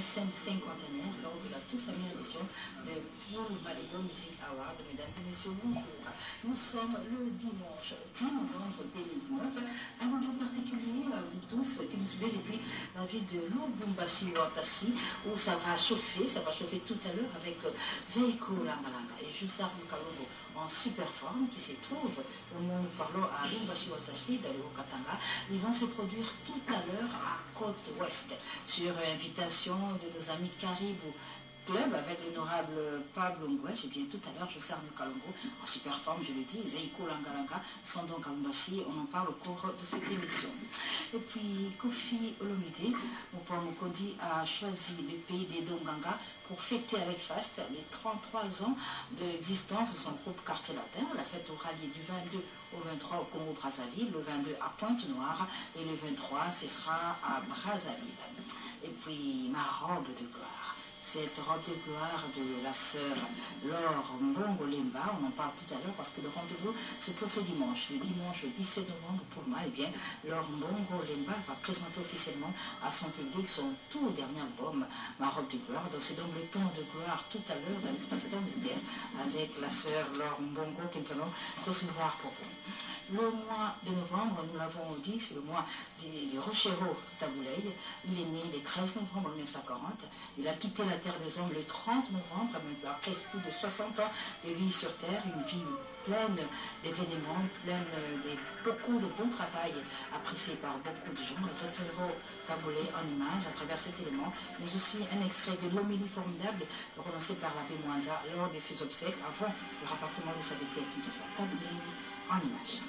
cinquantenaire lors de la toute première édition de Paul Balago Music Award. Mesdames et messieurs, bonjour. Nous sommes le dimanche 10 novembre 2019, un jour particulier à vous tous qui nous suivez depuis la ville de Lubumbashi Ouattara, où ça va chauffer tout à l'heure avec Zeiko Langalanga et Jussar Mukalongo en super forme qui se trouve au monde parlant à Lubumbashi Ouattara dans le Haut-Katanga. Ils vont se produire tout à l'heure à Côte-Ouest sur invitation de nos amis Caribou Club avec l'honorable Pablo Ngwesh. Et bien tout à l'heure, Jussar Mukalongo en super forme, je le dis, Zeiko Langalanga sont donc à Lubumbashi. On en parle au cours de cette émission. Et puis Kofi Olomide, Mopa Mokondi a choisi le pays des Donganga pour fêter avec faste les 33 ans d'existence de son groupe Quartier Latin. La fête aura lieu du 22 au 23 au Congo-Brazzaville, le 22 à Pointe-Noire et le 23 ce sera à Brazzaville. Et puis ma robe de gloire. Cette robe de gloire de la sœur Laure Mbongo Lemba, on en parle tout à l'heure parce que le rendez-vous se pose ce dimanche. Le dimanche 17 novembre pour moi, eh bien, Laure Mbongo Lemba va présenter officiellement à son public son tout dernier album, Ma robe de gloire. Donc c'est donc le temps de gloire tout à l'heure dans l'espace-temps de guerre avec la sœur Laure Mbongo que nous allons recevoir pour vous. Le mois de novembre, nous l'avons dit, c'est le mois de Rochero Taboulay. Il est né le 13 novembre 1940. Il a quitté la terre des hommes le 30 novembre, après plus de 60 ans de vie sur terre, une vie pleine d'événements, pleine de beaucoup de bon travail apprécié par beaucoup de gens. Rochero Taboulay en image à travers cet élément, mais aussi un extrait de l'homélie formidable prononcée par l'abbé Mwanza lors de ses obsèques avant le rapatriement de sa dépouille à Kinshasa. Taboulay en image.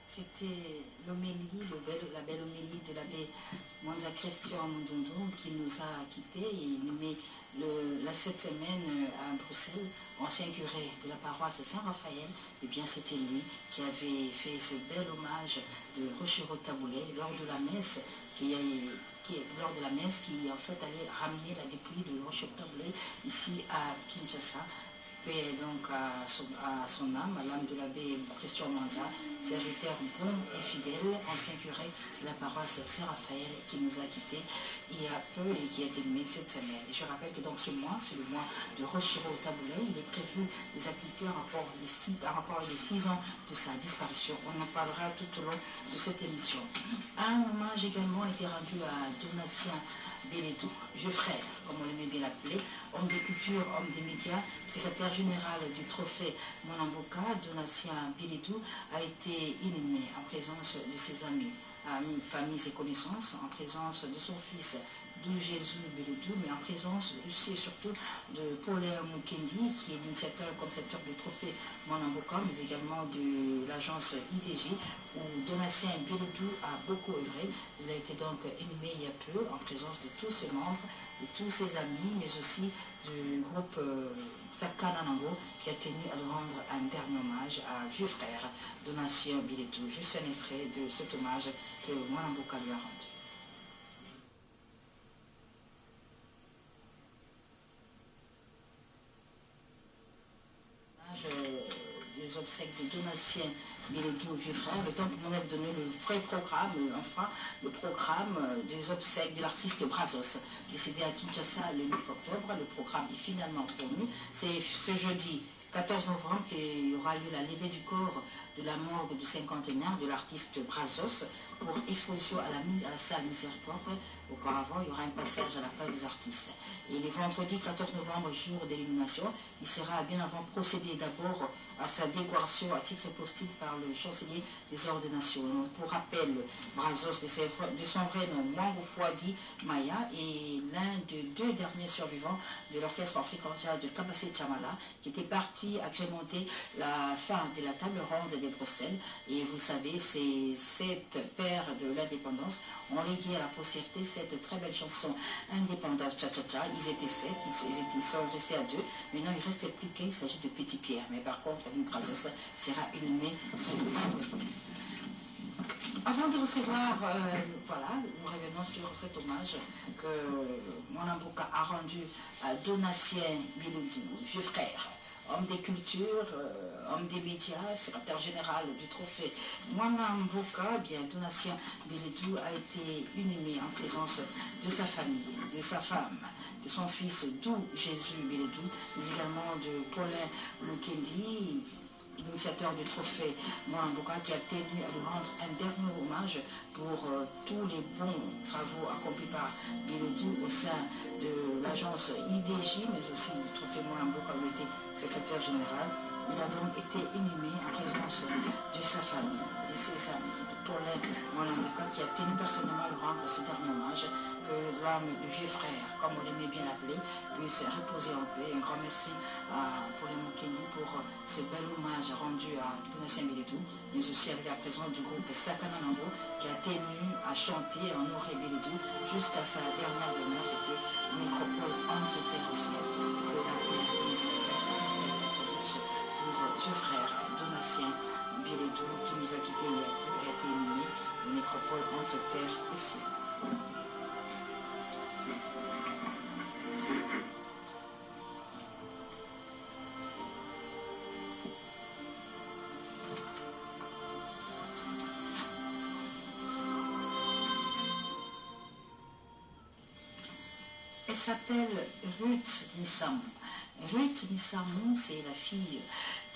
C'était l'homélie, la belle homélie de l'abbé Mwanza Christian Mundondo qui nous a quittés et nommé cette semaine à Bruxelles, ancien curé de la paroisse de Saint-Raphaël. Et bien c'était lui qui avait fait ce bel hommage de Rochero Taboulay lors de la messe qui en fait allait ramener la dépouille de Rochero Taboulay ici à Kinshasa paix donc à son âme, à l'âme de l'abbé Christian Manza, serviteur bon et fidèle, ancien curé de la paroisse Saint-Raphaël, qui nous a quittés il y a peu et qui a été nommé cette semaine. Et je rappelle que dans ce mois, c'est le mois de Rochiro au Taboulet, il est prévu des activités en rapport avec les 6 ans de sa disparition. On en parlera tout au long de cette émission. Un hommage également a été rendu à Donatien Bélédou, vieux frère, comme on l'aimait bien l'appeler, homme de culture, homme des médias, secrétaire général du trophée Monamboka. Donatien Bélédou a été inhumé en présence de ses amis, familles et connaissances, en présence de son fils de Jésus Bélédou, mais en présence aussi et surtout de Paulin Mukendi, qui est l'initiateur et concepteur du trophée Monamboka, mais également de l'agence IDJ, où Donatien Bélédou a beaucoup œuvré. Il a été donc inhumé il y a peu, en présence de tous ses membres, de tous ses amis, mais aussi du groupe Sakananango, qui a tenu à lui rendre un dernier hommage à vieux frère Donatien Bélédou. Juste un extrait de cet hommage que Monamboka lui a rendu. Les obsèques de Donatien Bélédou, vieux frère, le temps pour nous a donné le vrai programme, enfin le programme des obsèques de l'artiste Brazos, décédé à Kinshasa le 9 octobre. Le programme est finalement promu. C'est ce jeudi 14 novembre qu'il y aura lieu la levée du corps de la morgue du cinquantenaire de l'artiste Brazos pour exposition à la salle Miséricorde. Auparavant, il y aura un passage à la place des artistes. Et le vendredi 14 novembre, jour d'illumination, il sera bien avant procédé d'abord à sa décoration à titre posthume par le chancelier des ordinations. Donc, pour rappel, Brazos, de son vrai nom, Mwango Fouadi Maya, est l'un des 2 derniers survivants de l'orchestre africain jazz de Kabasé Chamala, qui était parti agrémenter la fin de la table ronde de Bruxelles. Et vous savez, ces 7 pères de l'indépendance ont légué à la postérité cette très belle chanson Indépendance Cha-Cha-Cha. Ils étaient 7, ils sont restés à 2. Maintenant, il ne reste plus qu'un, il s'agit de Petit Pierre. Mais par contre, Brazos sera inhumé ce vendredi. Avant de recevoir, voilà, nous revenons sur cet hommage que Monamboka a rendu à Donatien Bélédou, vieux frère, homme des cultures, homme des médias, secrétaire général du trophée Monamboka. Bien, Donatien Bélédou a été inhumé en présence de sa famille, de sa femme, de son fils Dou Jésus Bélédou, mais également de Paulin Mukendi, initiateur du trophée Monamboka, qui a tenu à lui rendre un dernier hommage pour tous les bons travaux accomplis par Bélédou au sein de l'agence IDJ, mais aussi du trophée Monamboka, où il était secrétaire général. Il a donc été inhumé en présence de sa famille, de ses amis, de Paulin Monamboka, qui a tenu personnellement à lui rendre ce dernier hommage, que l'homme du vieux frère, comme on l'aimait bien l'appeler, puisse reposer en paix. Un grand merci à Paulin Mukendi pour ce bel hommage rendu à Donatien Bélédou, mais aussi avec la présence du groupe Sakananango, qui a tenu à chanter en honoré Bélédou jusqu'à sa dernière demeure. C'était Nécropole entre terre et ciel, que la terre et les ciels pour vieux frère Donatien Bélédou, qui nous a quittés hier, qui a été inhumé, Nécropole entre terre et ciel. Elle s'appelle Ruth Missamou. Ruth Missamou, c'est la fille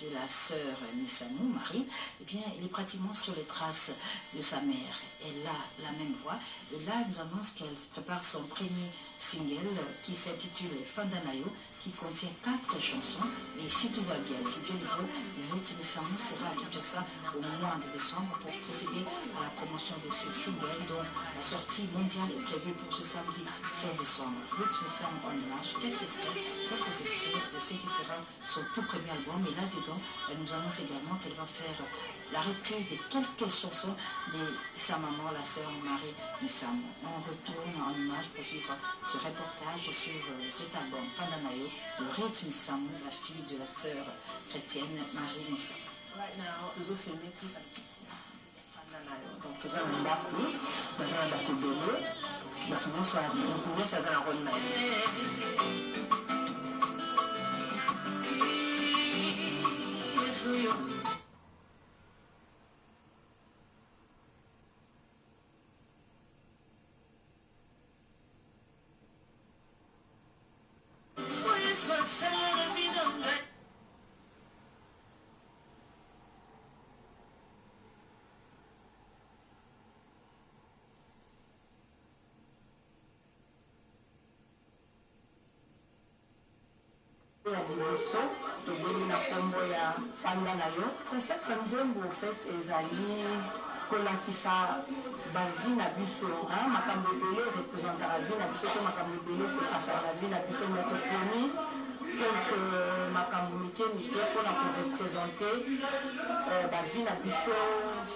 de la sœur Missamou, Marie. Eh bien, elle est pratiquement sur les traces de sa mère. Elle a la même voix. Et là, elle nous annonce qu'elle prépare son premier single qui s'intitule Fandanayo, qui contient 4 chansons. Et si tout va bien, si Dieu le veut, Ruth Missamou sera à Kinshasa au mois de décembre pour procéder à la promotion de ce single, dont la sortie mondiale est prévue pour ce samedi 7 décembre. Ruth Missamou en image, quelques extraits de ce qui sera son tout premier album. Et là-dedans, elle nous annonce également qu'elle va faire la reprise de quelques chansons de sa maman, la sœur Marie Missamou. On retourne en image pour suivre ce reportage sur cet album Fandanayo de Ruth Missamou, la fille de la sœur chrétienne Marie Missamou. Right now, nous avons filmé tout ça. Fandanayo. Donc, nous avons un bateau, nous avons un bateau de l'eau, nous avons un rôle. ya liboso tobeli na nkombo ya fanda na yo concept ya nzembo ofet ezali kolakisa bavi na biso makambo ebele representaka vi na biso to makambo ebele sepasaka na vi na biso me toponi quelque makambo mike mike mpona korepresente bavi na biso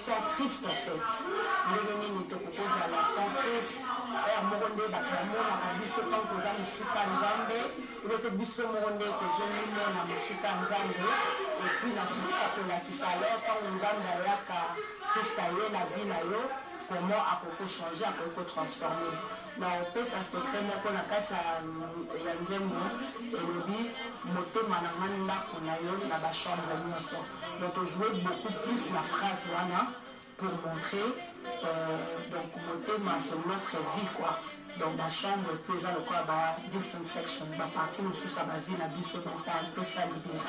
sans Christ en fait ndenge nini tokokozala sans Christ oyo moko nde bato bamonaka biso ntango toza mosika nzambe ete biso moko nde tozomimona mosika nzambe epuis na suka kolakisa alors ntango nzambe ayaka Christ aye na vi na yo comment akokochange akokotransforme na opesa secret moko na kati ya nzembo elobi motema na nga ndako na yo na bachambre nyonso donc tojouer beaucoup plus la phrase wana pour montrer donc motema c'est notre vie quoi donc bachambre epuis eza lokola ba different section baparti mosusu ya bavi na biso donc c'est un peu ça l'idée.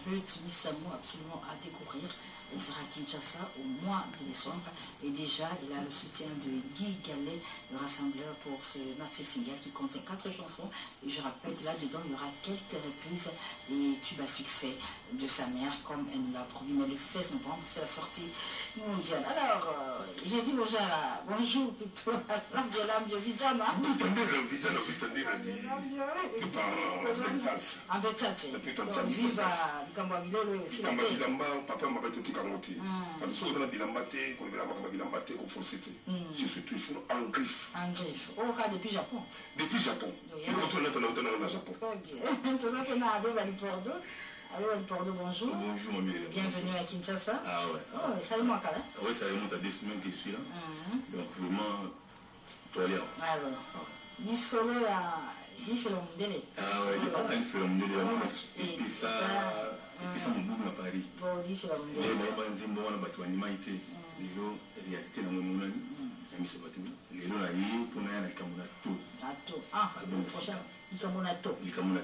Je utilise ce mot absolument à découvrir. Il sera à Kinshasa au mois de décembre. Et déjà, il a le soutien de Guy Gallet, le rassembleur pour ce maxi single qui contient 4 chansons. Et je rappelle que là-dedans, il y aura quelques reprises et tubes à succès de sa mère, comme elle nous l'a promis. Mais le 16 novembre, c'est la sortie mondiale. Alors, j'ai dit bonjour plutôt à l'ambio Vijana. En Betsace. Vive à Kambabilo, c'est la je suis toujours en griffe. En griffe. Au cas depuis Japon. Depuis Japon. Très bien. Bonjour. Bonjour, bienvenue à Kinshasa. Ah ouais. Oh, salut moi, Kala. Oui, ça remonte à des semaines que je suis là. Donc vraiment, toi là. Alors, ni solo ya ni fait l'omdele. Ah ouais, il fait l'omdele. Et puis ça mon bout à Paris. Bon, il fait l'omdele. Et là, on a un bateau animalité. Lelo réalité na mona ni ami se bateau. Lelo na yi pour na kamona to. Ato. Ah, donc prochain. Kamona to. Jamais na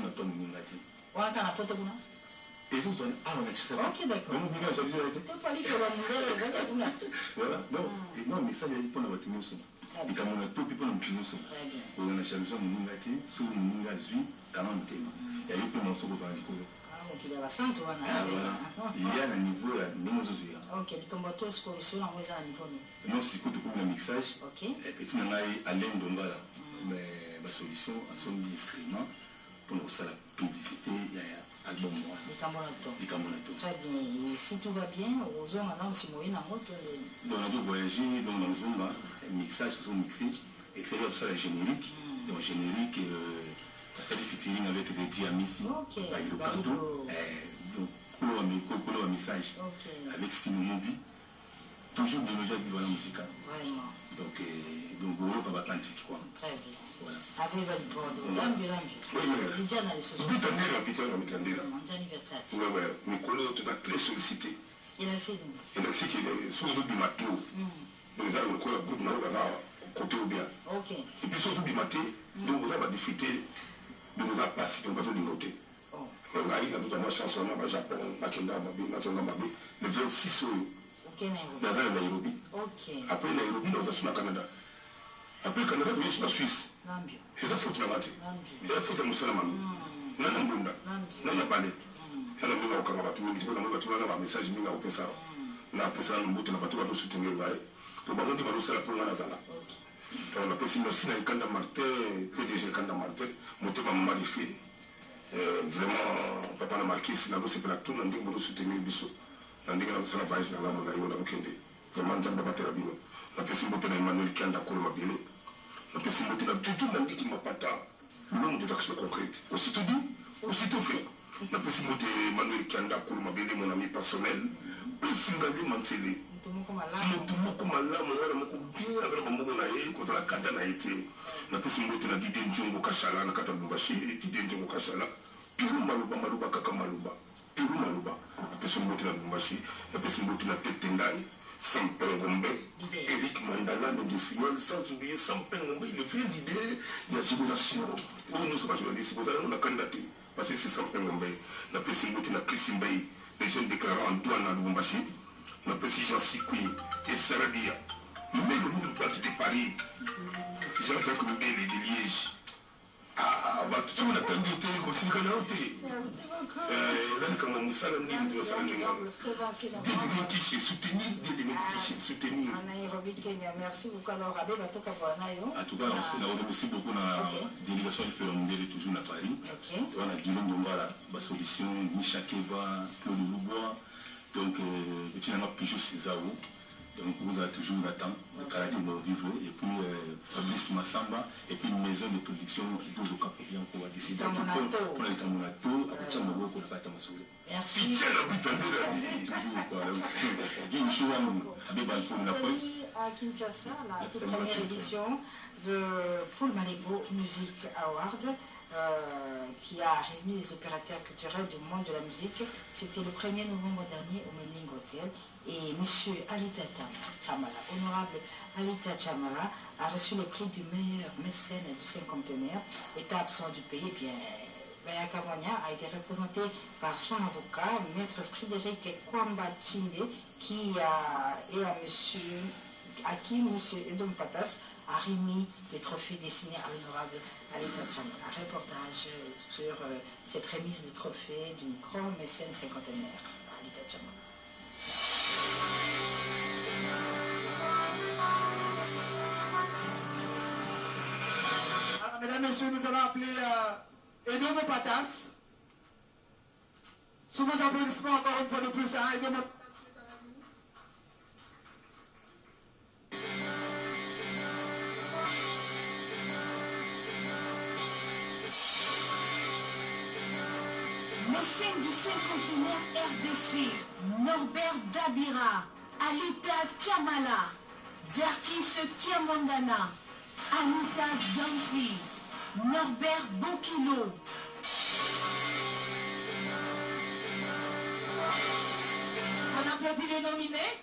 to ngati. Wa kana poto kuna. Et ça on a ça. OK, d'accord. Donc on a jamais été. Tu pas aller faire l'omdele, kuna. Voilà. Non, mais ça il y a pour na bateau so. Kamona to puis pour na bateau so. Très bien. On a jamais ça ngati, so ngazui kana mtema. Ya yipo na so ko tandi ko. Il y a la sainte ou il y a un niveau là, ok, tu tombes tous sur le niveau. Non, c'est quoi le mixage. Ok. Et puis on a Alain Dombala, mais la solution à son instrument pour nous faire la publicité, il y a album moi. Les Camonato. Très bien. Et si tout va bien, aux hommes maintenant c'est moyen en moto. Donc on a voyagé dans le Zumba, mixage sont mixés, et c'est là ça la générique. Donc générique. Ça fait featuring avec le Diamissi, le canto, donc un message avec Simomobi, toujours de nos gens qui voient la musique. Vraiment. Donc on va Atlantique quoi. Très bien. Voilà. Avec votre bord, l'ambulance. Oui, déjà dans les sociétés. Oui, mais Kolo tu as très sollicité. Il a fait il a fait qu'il est sur du matou. Donc ça le Kolo groupe n'a pas côté ou bien. OK. Et puis sur du maté, donc vous avez difficulté. De nous a passé, on va faire du noter. On a eu la chanson au Japon, le 26 dans un Nairobi. Après Nairobi, dans un Canada. Après le Canada, on est sur la Suisse. Et ça, faut que tu l'aies. Et ça, faut que tu l'aies. Non, non, non, non, non, pas net. Il y a un message qui m'a fait ça. On a fait ça, on a fait ça, soutenir. On a fait ça pour la Zana. On a fait ça, Kanda Martin, PDG Kanda Martin, monté par Malifé. Vraiment, papa n'a marqué, c'est là où c'est pour tout, on a dit que soutenir Bissot. On a dit que c'est la vache dans la monnaie, on a dit vraiment, on a fait ça. On a fait ça, Emmanuel Kanda Kolomabile. On a fait ça, tout le monde qui m'a pas l'homme des actions concrètes. Aussitôt dit, aussitôt fait. La possibilité, Manuel Kanda, mon ami personnel, Pessingali Mansele. Mutumoko malamu wala moko bien azala bamoko na ye kozala kanda na ye te napesi mbote na Dide Njongo Kashala na kata Lubumbashi Dide Njongo Kashala piru maluba kaka maluba piru maluba napesi mbote na Lubumbashi napesi mbote na Tete Ndai Sampengombe Eric Mandala l'industriel sans oublier Sampengombe il fait l'idée il y a génération pour nous c'est pas journaliste vous allez nous la candidater parce que c'est Sampengombe napesi mbote na Kisimbei les jeunes déclarants Antoine na Lubumbashi na pesi Jean Sikui et Saradia. Mais le monde battu de Paris, Jean-Jacques Loubel et de Liège. Ah, bah, tout le monde a tendu aussi que l'autre. Merci beaucoup. Ils ont comme un moussala, ni de soutenir, soutenir. Merci beaucoup. Alors, Rabé, va tout en tout cas, merci beaucoup à la délégation du Féromondial toujours à Paris. On a Guillaume Dombala, la solution, Micha Keva, Claude Loubois. Donc, petit nama Pijou César, donc vous avez toujours l'attente, le Canada de vivre, et puis Fabrice Massamba, et puis une maison de production d'Ozo Capobian pour décider pour les Camonato, avec Tchamogo pour le Patamasoule. Merci. À Kinshasa, la toute première édition de Full Malego Music Award. Qui a réuni les opérateurs culturels du monde de la musique. C'était le 1er novembre dernier au Melling Hotel. Et M. Alita Chamala, honorable Alita Chamala, a reçu le prix du meilleur mécène du cinquantenaire. État absent du pays, bien, Baya Kawanya a été représenté par son avocat, Maître Frédéric Kwamba Chinde, à qui M. Edom Patas a remis les trophées destinés à l'honorable Alita Chamala. Un reportage sur cette remise de trophée d'une grande mécène cinquantenaire, Alita Chamala. Alors, mesdames et messieurs, nous allons appeler Edom Patas. Sous vos applaudissements, encore une fois de plus, hein, Edom Patas. Mécène du cinquantenaire RDC, Norbert Dabira, Alita Chamala, Verkis Kiamandana, Anita Djampi, Norbert Bokilo. On applaudit les nominés.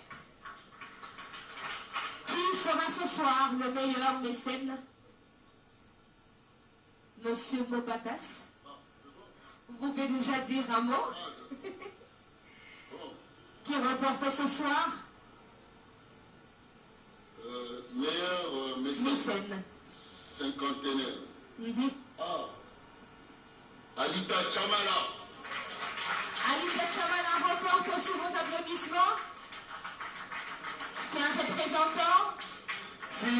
Qui sera ce soir le meilleur mécène? Monsieur Mopatas. Vous pouvez déjà dire un mot? Qui remporte ce soir? Meilleur mécène cinquantenaire. Alita Chamala. Alita Chamala remporte aussi vos applaudissements. C'est un représentant. Si,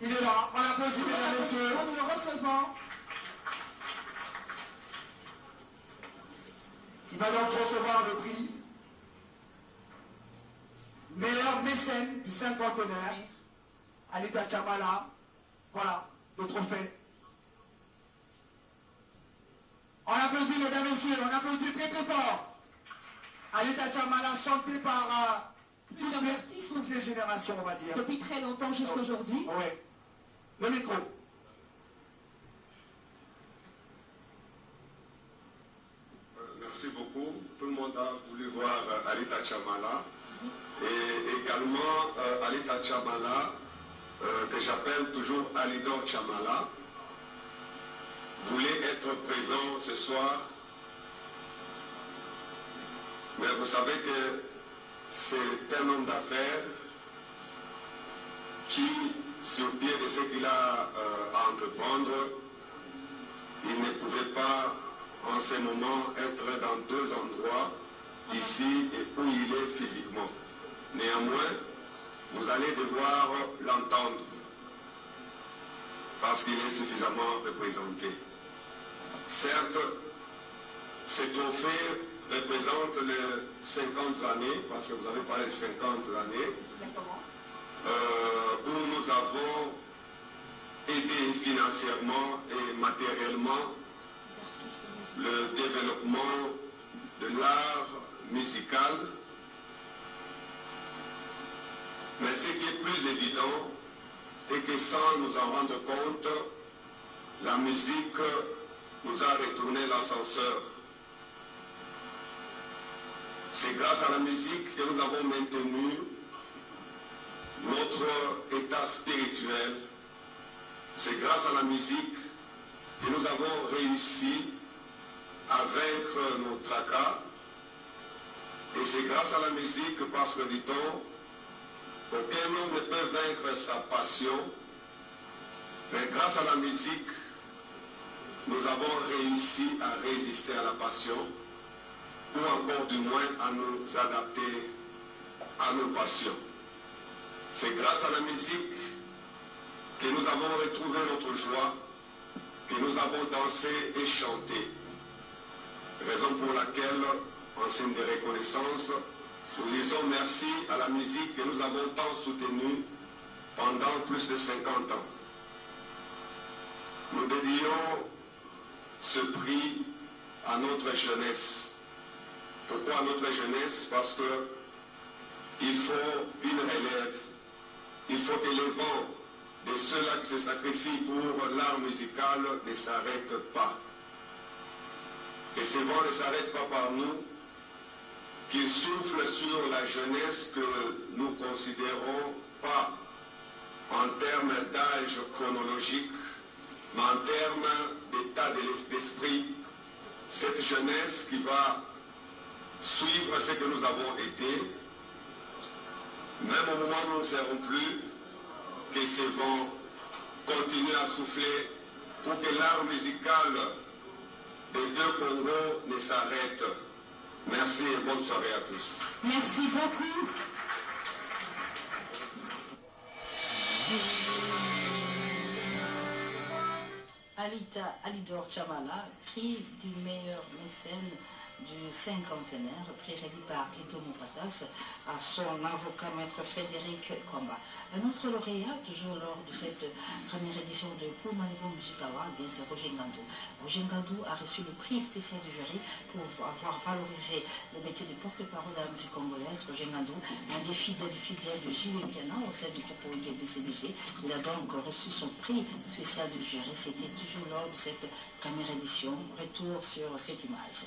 il est là. On l'applaudit, mesdames et messieurs. Nous le recevons. Il va donc recevoir le prix meilleur mécène du cinquantenaire, Alita Chamala. Voilà, le trophée. On applaudit, mesdames et messieurs, on applaudit très très fort. Alita Chamala, chanté par toutes les générations, on va dire. Depuis très longtemps jusqu'aujourd'hui. Oui. Le micro. Merci beaucoup. Tout le monde a voulu voir Alita Chamala. Et également Alita Chamala, que j'appelle toujours Alidor Chamala, voulait être présent ce soir. Mais vous savez que c'est un homme d'affaires qui, sur pied de ce qu'il a à entreprendre, il ne pouvait pas en ce moment être dans deux endroits, ici et où il est physiquement. Néanmoins, vous allez devoir l'entendre parce qu'il est suffisamment représenté. Certes, ce trophée représente les 50 années, parce que vous avez parlé de 50 années, où nous avons aidé financièrement et matériellement le développement de l'art musical. Mais ce qui est plus évident est que sans nous en rendre compte, la musique nous a retourné l'ascenseur. C'est grâce à la musique que nous avons maintenu notre état spirituel. C'est grâce à la musique que nous avons réussi à vaincre nos tracas. Et c'est grâce à la musique parce que, dit-on, aucun homme ne peut vaincre sa passion, mais grâce à la musique, nous avons réussi à résister à la passion, ou encore du moins à nous adapter à nos passions. C'est grâce à la musique que nous avons retrouvé notre joie, que nous avons dansé et chanté. Raison pour laquelle, en signe de reconnaissance, nous disons merci à la musique que nous avons tant soutenue pendant plus de 50 ans. Nous dédions ce prix à notre jeunesse. Pourquoi à notre jeunesse? Parce que il faut une relève. Il faut que le vent de ceux-là qui se sacrifient pour l'art musical ne s'arrête pas. Et ce vent ne s'arrête pas par nous, qu'il souffle sur la jeunesse que nous considérons pas en termes d'âge chronologique, mais en termes d'état d'esprit. Cette jeunesse qui va suivre ce que nous avons été, même au moment où nous ne serons plus, que ce vent continue à souffler pour que l'art musical des deux Congos ne s'arrête. Merci et bonne soirée à tous. Merci beaucoup. Alidor Chamala, prix du meilleur mécène du cinquantenaire, prix remis par Tito Mopatas à son avocat maître Frédéric Komba. Un autre lauréat, toujours lors de cette première édition de Poumanibo Mujikawa, c'est Roger Ngandou. Roger Ngandou a reçu le prix spécial du jury pour avoir valorisé le métier de porte-parole de la musique congolaise. Roger Ngandou, un des fidèles de J.V. Piana au sein du groupe BCBG. Il a donc reçu son prix spécial du jury. C'était toujours lors de cette première édition. Retour sur cette image.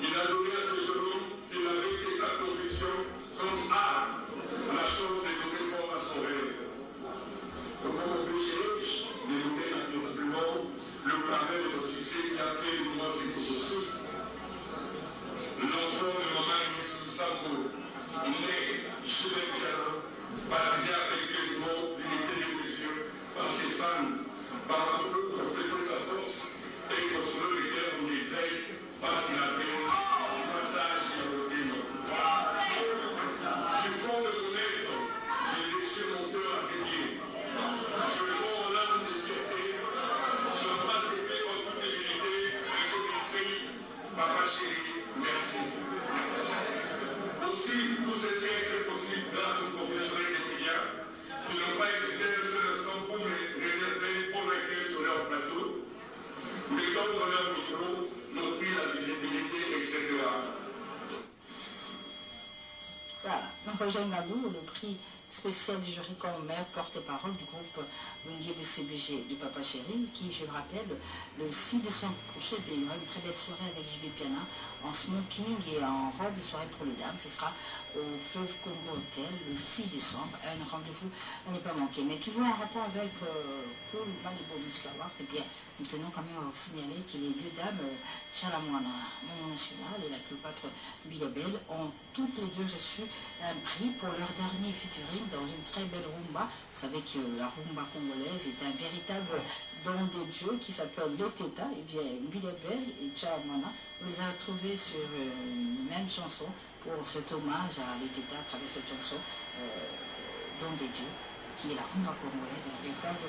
Il a donné Voilà. Donc, Roger Ngadou, le prix spécial du jury comme maire porte-parole du groupe Wingé BCBG du Papa Chéri, qui, je le rappelle, le 6 décembre prochain, il y aura une très belle soirée avec JB Piana en smoking et en robe de soirée pour les dames. Ce sera au Fleuve Congo Hotel le 6 décembre. Un rendez-vous à ne pas manquer. Mais toujours en rapport avec Paul Malibo Muscawart, et bien, nous tenons quand même à vous signaler que les deux dames, Chalamouana, Monon National et la Cléopâtre Bilabel, ont toutes les deux reçu un prix pour leur dernier featuring dans une très belle rumba. Vous savez que la rumba congolaise est un véritable don des dieux qui s'appelle Le Teta. Et bien, Bilabel et Chalamouana, vous les avez retrouvés sur une même chanson pour cet hommage à Le Teta à travers cette chanson Don des dieux, qui est la rumba congolaise, un véritable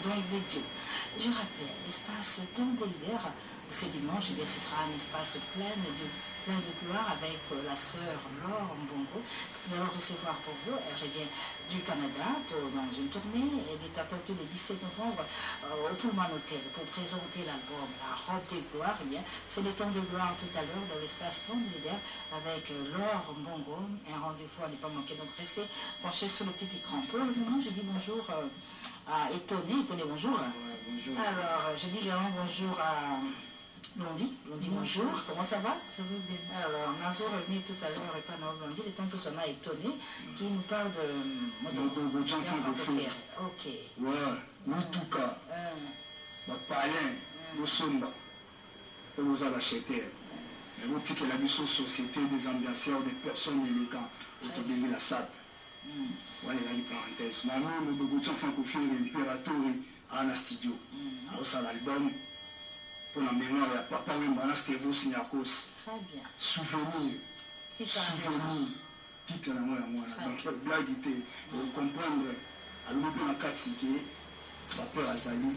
don des dieux. Je rappelle, l'espace Don de leader de ce dimanche, eh bien, ce sera un espace plein de gloire avec la sœur Laure Mbongo, que nous allons recevoir pour vous. Elle revient du Canada dans une tournée. Elle est attendue le 17 novembre au Pullman Hotel pour présenter l'album La Robe des Gloires. Eh bien, c'est le temps de gloire tout à l'heure dans l'espace Don de leader avec Laure Mbongo. Un rendez-vous à ne pas manquer. Donc, restez penchés sur le petit écran. Pour le moment, je dis bonjour à Étonné. Étonné, bonjour. Bonjour. Alors, je dis vraiment bonjour à Londi. Londi, bonjour. Comment ça va? Ça va bien. Alors, Nazo est venu tout à l'heure et pas Londi. Le temps que son a Étonné, qui nous parle de Ok. Ouais, Mutuka, Bapalin, Bosomba, vous allez acheter. Mais vous dites que la société des ambiancières, des personnes élégantes, autour la SAP. Voilà les parenthèses. Maman, le Bogotien francophone, l'impérateur à un studio. Alors, ça l'album. Pour la mémoire, il y a Papa Wimba, c'était vos signacos. Très bien. Souvenir. Souvenir. Titre à moi. Donc, la blague était de comprendre à l'oublier dans 4 tickets, sa peur à Zali,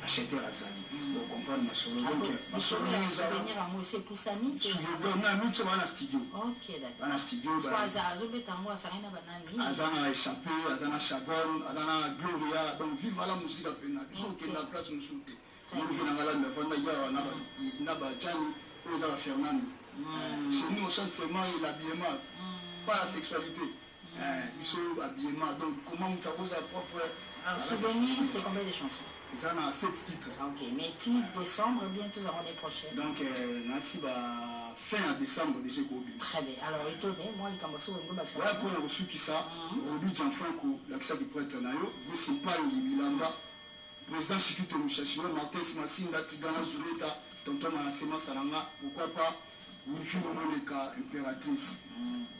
acheter à Zali. Pour comprendre ma solo. Donc, ma solo, souvenir à moi, c'est pour Sani. Souvenir, non, nous sommes dans le studio. Ok, d'accord. Dans le studio, Azana échappé, Azana Chabon, Azana Gloria. Donc, vive la musique à peine. Ils sont qui dans la place, nous sommes. Nous venons à la Fernando. Chez nous, on chante seulement l'habillement, pas la sexualité. Ils sont habillement. Donc, comment on t'avose à propre. Un souvenir, c'est combien de chansons? Ils en ont 7 titres. Ok, mais titre décembre, bientôt l'année prochaine. Donc, Nancy va fin décembre déjà. Très bien. Alors, étonné, moi, les Kambasso, on va faire. Ouais, pour le reçu qui ça, au but d'un franco, l'accès du prêtre Nayo, mais c'est pas une bilamba. Président Chikito Mouchachino, Martin Simasinda, Tigana Zuleta, Tonton Manasema Salanga, pourquoi pas, une fille de cas impératrice.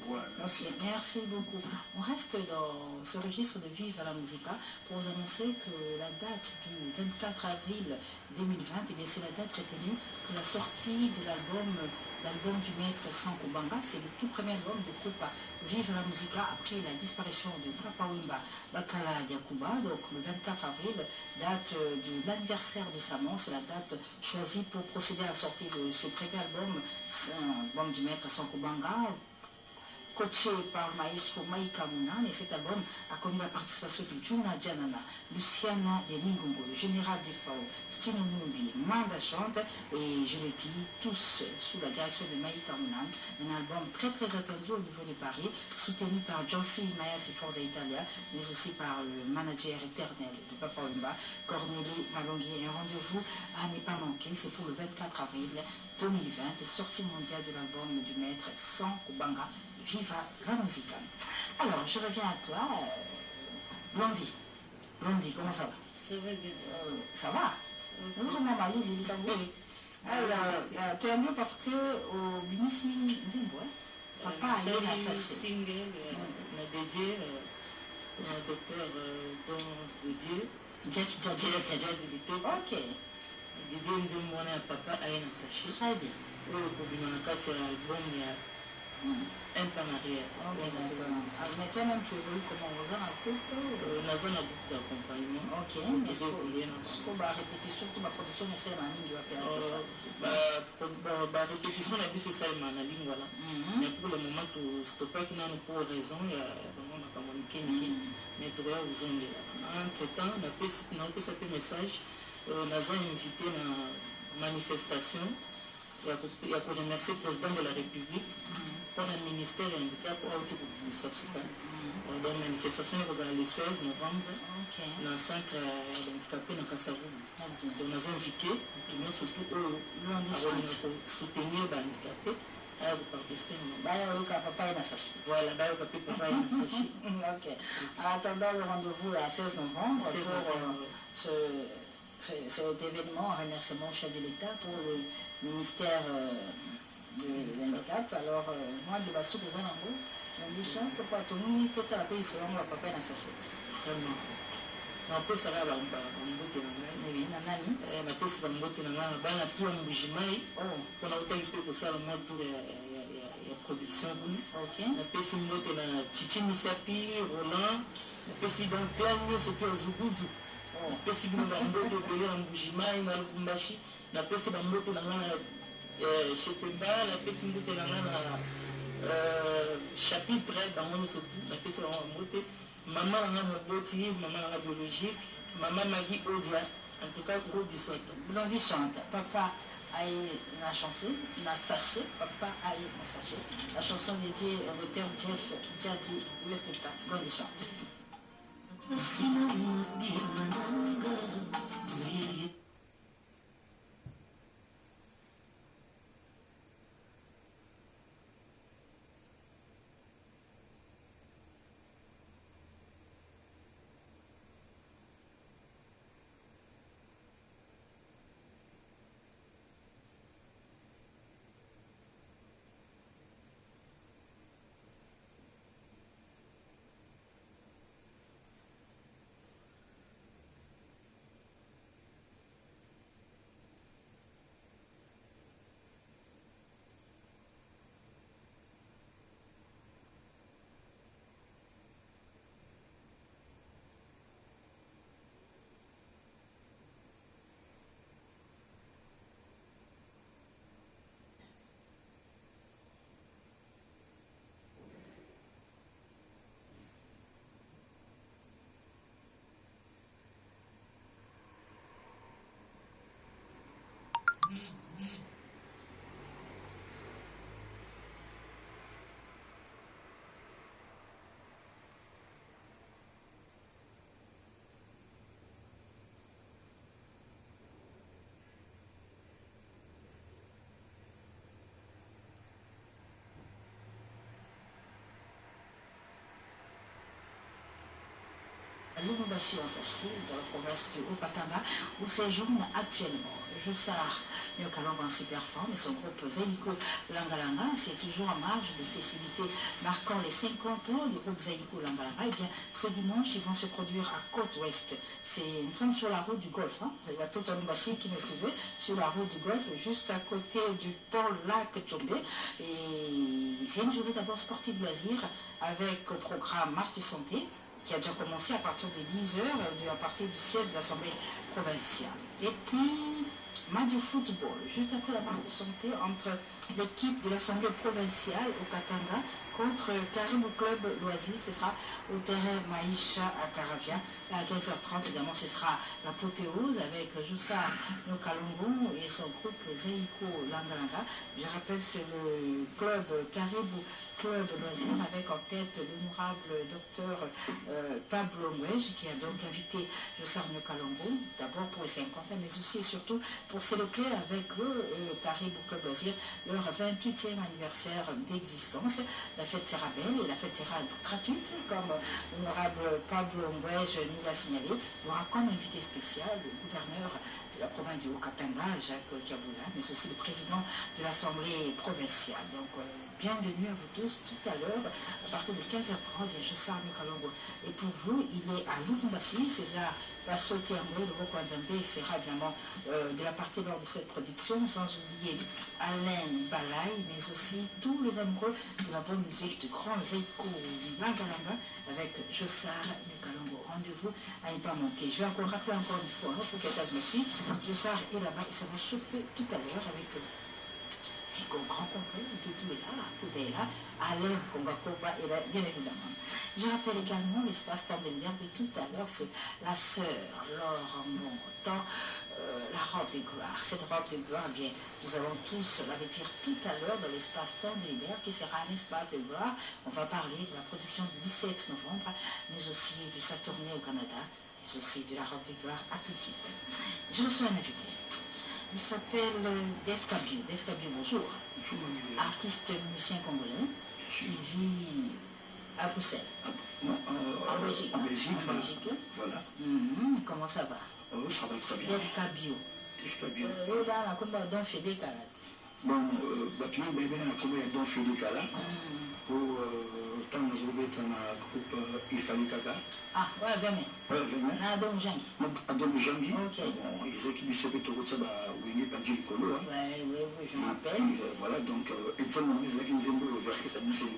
Ouais, merci. Merci beaucoup. On reste dans ce registre de Vive à la Musica pour vous annoncer que la date du 24 avril 2020, eh bien, c'est la date retenue pour la sortie de l'album du maître Sanko Banga. C'est le tout premier album du groupe Vive la Musica après la disparition de Papa Wimba Bakala Diakuba. Donc le 24 avril, date de l'anniversaire de sa mort, c'est la date choisie pour procéder à la sortie de ce premier album du maître Sanko Banga, coaché par Maestro Maïka Mounan. Et cet album a connu la participation de Juna Janana, Luciana de Mingongo, le général des FAO, Stino Mumbi, Manda Chante, et je le dis, tous sous la direction de Maïka Mounan. Un album très très attendu au niveau de Paris, soutenu par Johnson Mayas et Forza Italia, mais aussi par le manager éternel de Papa Wimba, Cornélie Malonguier. Un rendez-vous à ne pas manquer, c'est pour le 24 avril 2020, sortie mondiale de l'album du maître Sanko Banga. Viva la musique. Alors, je reviens à toi, Blondie. Blondie, comment ça va? Ça va bien. Ça va? Nous sommes mariés, Lili Kangoué. Alors, tu es mieux parce que au Binissi, papa a eu la sachet. Single, on a dédié au docteur Don de Dieu. Jeff Djadjibité. Ok. Dédié Nzemwana à papa a eu un sachet. Très bien. Oui, au Bimanakat, il y a l'album, il y a un peu en arrière. Mais toi-même, tu évolues comment on a un couple? On a beaucoup d'accompagnement. Ok, mais ce qu'on va répéter, surtout la production de celle en ligne, tu vas faire ça. La répétition, on a vu ça en ligne, voilà. Mais pour le moment, tu ne stoppes pas qu'il y a pour raison, il y a vraiment un communiqué, mais tu vas vous en dire. Entre-temps, on a fait un message, on a invité à une manifestation Il y a pour remercier le président de la République pour le ministère du handicap pour l'administration. Donc, la manifestation est le 16 novembre dans le centre handicapé dans Kassavu. Donc, nous avons invité, surtout à soutenir les handicapés. Voilà, ok. En attendant le rendez-vous à 16 novembre pour cet événement, un remerciement au chef de l'État pour le ministère de l'handicap. Alors, moi, je vais soulever un mot. Je dis que pour tout le monde, tout à l'heure, selon le papa dans sa chute. On peut savoir la mbote na ngai na nani na pesi ba mbote na ngai bana pia mbujimai kuna utaki pe kusala moto ya production na pesi mbote na Chichi Misapi Roland na pesi dans clan so pe Zuguzu na pesi ba mbote pele na mbujimai na Lubumbashi na pesi ba mbote na ngai Chetemba na pesi mbote na ngai na chapitre dans mon surtout na pesi ba mbote maman a moboti, maman a biologique, maman Maggie Odia, en tout cas gros du son. Blondie chante, papa a la chanson, la sachet, papa a la sachet. La chanson dédiée au auteur Jeff Jadi Lepeta. Blondie chante. Lubumbashi entaché dans la province du Haut-Katanga où séjourne actuellement Jossar Nyokalongo en super forme et son groupe Zaïko Langalanga. C'est toujours en marge des festivités marquant les 50 ans du groupe Zaïko Langalanga. Et bien ce dimanche ils vont se produire à Côte-Ouest. Nous sommes sur la route du Golfe. Il y a tout un Lubumbashi qui me suivait sur la route du Golfe, juste à côté du port Lac Tchombe. Et c'est une journée d'abord sportive loisir avec le programme Marche de Santé, qui a déjà commencé à partir de 10h, à partir du siège de l'Assemblée provinciale. Et puis, match de football, juste après la marche de santé, entre l'équipe de l'Assemblée provinciale au Katanga contre Caribou Club Loisir. Ce sera au terrain Maïcha à Caravia. À 15h30, évidemment, ce sera l'apothéose avec Jossar Nyokalongo et son groupe Zaïko Langalanga. Je rappelle, c'est le club Caribou Club Loisir avec en tête l'honorable docteur Pablo Ngwej qui a donc invité Jossar Nyokalongo, d'abord pour les 50 ans, mais aussi et surtout pour célébrer avec eux, Caribou Club Loisir, leur 28e anniversaire d'existence. La fête sera belle et la fête sera gratuite, comme l'honorable Pablo Ngwej nous l'a signalé. Il y aura comme invité spécial le gouverneur de la province du Haut-Katanga, Jacques Diaboula, mais aussi le président de l'Assemblée provinciale. Donc, bienvenue à vous tous tout à l'heure, à partir de 15h30, Jossar Nyokalongo. Et pour vous, il est à Lubumbashi, César Basso-Tiangwe, le Rokwanzambe sera évidemment de la partie lors de cette production, sans oublier Alain Balay, mais aussi tous les amoureux de la bonne musique, du grand Zaïko Langalanga, avec Jossar Nyokalongo. Rendez-vous à ne pas manquer. Je vais encore rappeler encore une fois, il faut qu'elle aussi, Jossar est là-bas et ça va chauffer tout à l'heure avec au grand complet, Doudou est là, Kouda est là, Alain Kongakoba est là, bien évidemment. Je rappelle également l'espace temps de l'air de tout à l'heure, c'est la sœur Laure Montant la robe de gloire. Cette robe de gloire, eh bien, nous allons tous la retirer tout à l'heure dans l'espace-temps de l'hiver, qui sera un espace de gloire. On va parler de la production du 17 novembre, mais aussi de sa tournée au Canada, mais aussi de la robe de gloire. À tout de suite. Je reçois un invité. Il s'appelle Dave Kabio. Dave Kabio, bonjour. Bonjour. Artiste musicien congolais qui vit à Bruxelles. Non, en Belgique. En Belgique. Voilà. Comment ça va? Oh, ça va très bien. Dave Kabio. Dave Kabio. Là, on a comme dans Félé Kala. Bon, Bapino Bébé, on a comme dans Félé Kala. Pour tant nous avons été dans le groupe Il fallait Kaka. Ah, ouais, vraiment. Ouais, vraiment. À Domjangi. À Domjangi. Ok. Bon, ils ont qui se fait tout ça, oui, il n'y a pas de colo. Oui, je m'appelle. Voilà, donc, exactement, ils ont qui nous aiment vers que ça dit c'est le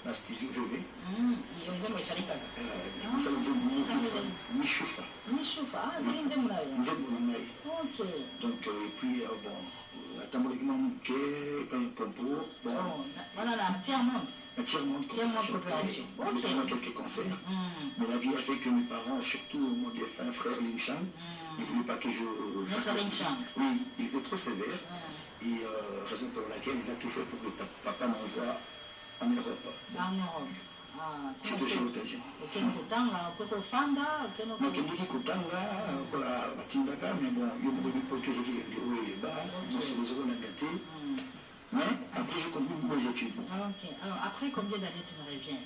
la studio VV. Ils ont dit qu'il fallait Kaka. Ça nous aime Michoufa. Michoufa, ils ont dit ok. Donc, et puis, bon, la tamoléguement mouquet, pas un pompo. Bon. Voilà, là, tiers-monde. Tiers-monde coopération. Ok. On a quelques concerts. Mais la vie a fait que mes parents, surtout mon défunt frère Linchan, ils ne voulaient pas que je fasse. Oui, il était trop sévère. Et raison pour laquelle il a tout fait pour que papa m'envoie en Europe. En Europe. C'était chez l'occasion. Ok, Kutanga, Fanda, non, Kendiki Kutanga, Batindaka, mais bon, il y a beaucoup de choses qui sont les bas, dans ce réseau on a gâté. Mais après, j'ai conclu mes études. Ok, alors après, combien d'années tu me reviens?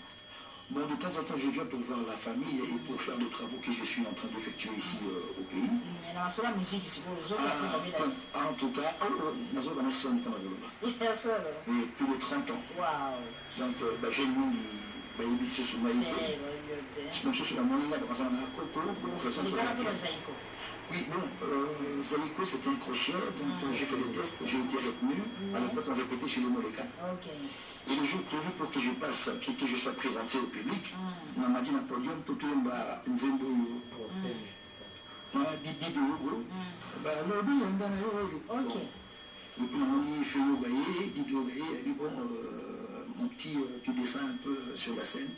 Bon, de temps en temps, je viens pour voir la famille et pour faire les travaux que je suis en train d'effectuer ici au pays. Mais dans la musique, c'est pour les autres, en tout cas, nous avons un son comme et plus de 30 ans. Waouh! Donc, j'ai lu les sur ma idée. Je pense sur la moyenne, parce qu'on a un coco, oui, bon, Zaïko c'était un crochet, donc j'ai fait les tests, j'ai été retenu. À l'époque, on répétait chez les Moleka. Et le jour prévu pour que je passe, que je sois présenté au public, on m'a dit dans le podium, pour tout le monde, Nzembo, Didi Hugo, et puis on dit, il fait Yogaye, Didi Yogaye, il dit, bon, mon petit, tu descends un peu sur la scène.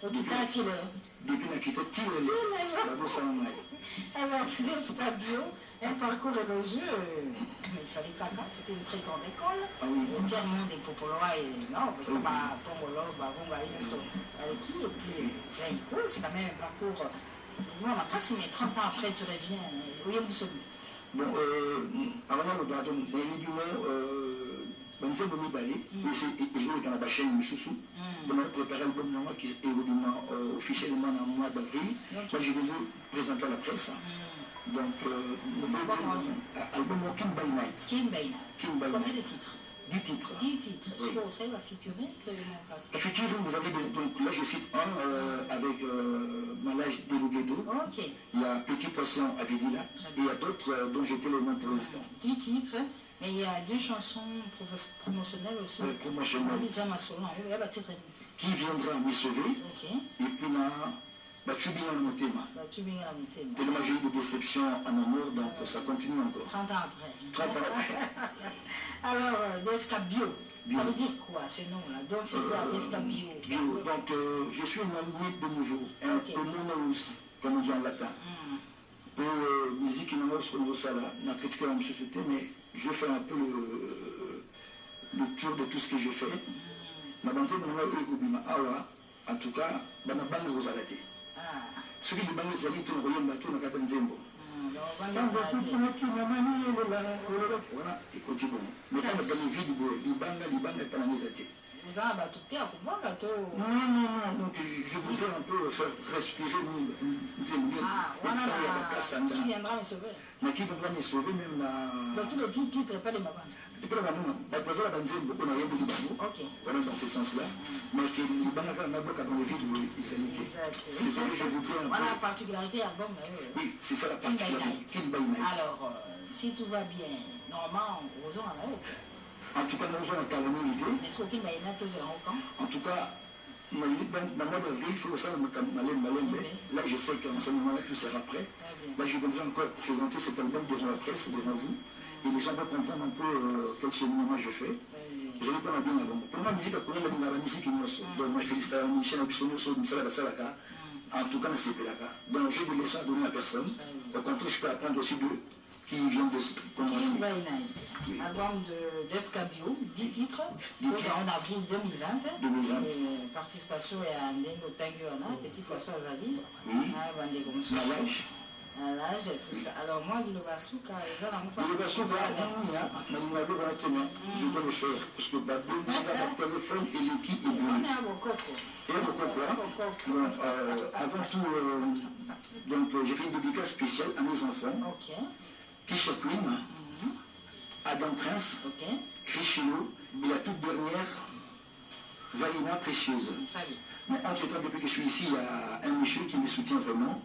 Depuis la quitte, tire la bosse en maille. Alors, Dave Kabio, un parcours élogieux, il fallait caca, c'était une très grande école. Le tiers-monde des Popolois, non, parce que Pongolo, Babonga, avec qui, et puis Zaïko, c'est quand même un parcours. Moi, ma casse, mais 30 ans après, tu reviens au Yomboussobi. Bon, avant le pardon, dans les dumont, Banzembo Mibali, ils jouent dans la chaîne Moussoussou. On a préparé l'album qui est officiellement en mois d'avril. Moi, je vais présenter à la presse. Donc, album King by Night. King by Night. Combien de titres? 10 titres. 10 titres. Est-ce que vous la featurer? Effectivement, vous avez donc là, je cite un avec Malage Deluguedo. Il y a Petit Poisson à Vidila. Et il y a d'autres dont j'ai plus le nom pour l'instant. 10 titres. Et il y a 2 chansons promotionnelles aussi. Promotionnelles. Qui viendra me sauver. Et puis là, Batubinga la Motema. Tellement j'ai eu des déceptions en amour, donc ça continue encore. 30 ans après. 30 ans après. Alors, Dave Kabio, ça veut dire quoi ce nom-là? Dave Kabio. Donc, je suis un ami de nos jours. Un homonos, comme on dit en latin. Pour musique qui nous sur le Sala, on a critiqué la société, mais je fais un peu le tour de tout ce que j'ai fait. Ma bande en tout cas, ma bande vous arrêtez. Celui qui bande les amis, tout le royaume bateau, on a pas Nzembo. Voilà, et continue. Mais quand on a gagné vidéo, l'Ibanga est pas la mise à thé. Non, donc je voudrais un peu faire respirer Nzembo. Qui viendra me sauver? Mais qui viendra me sauver même la... Donc tous les 10 titres, pas de ma bande. Voilà, dans ce sens-là. Mais que les Banaka n'a pas dans les villes c'est ça que je voudrais un peu. Voilà la particularité album. Oui, c'est ça la particularité. King by Night. Alors, si tout va bien, normalement, aux gens en a en tout cas, nous avons un talent l'idée. Est-ce qu'aucune By Night aux camp? En tout cas, dans le mois d'avril, il faut que ça là, je sais qu'en ce moment-là, tout sera prêt. Là, je voudrais encore présenter cet album devant la presse, devant vous. Et les gens vont comprendre un peu quel cheminement je fais. Vous allez pas bien avant. Pour moi, la musique, la musique, donc, moi, félicitations à Michel Abissonio, sur le Salaka, en tout cas, dans ces pays-là. Donc, j'ai des leçons à donner à personne. Par contre, je peux apprendre aussi d'eux qui viennent de commencer. King by Night, album de Jeff Cabio, 10 titres, en avril 2020. Et participation à Ndengo Tanguana, Petit Poisson Azali, Malage. Malage, tout ça. Alors moi, il va souka, ils ont il va souka, je peux le faire, parce que le téléphone et l'équipe est venu. On est à Bokoko. Avant tout, donc j'ai fait une dédicace spéciale à mes enfants. Kisha Queen, Adam Prince, Krishilo et la toute dernière, Valina Précieuse. Mais entre-temps, depuis que je suis ici, il y a un monsieur qui me soutient vraiment.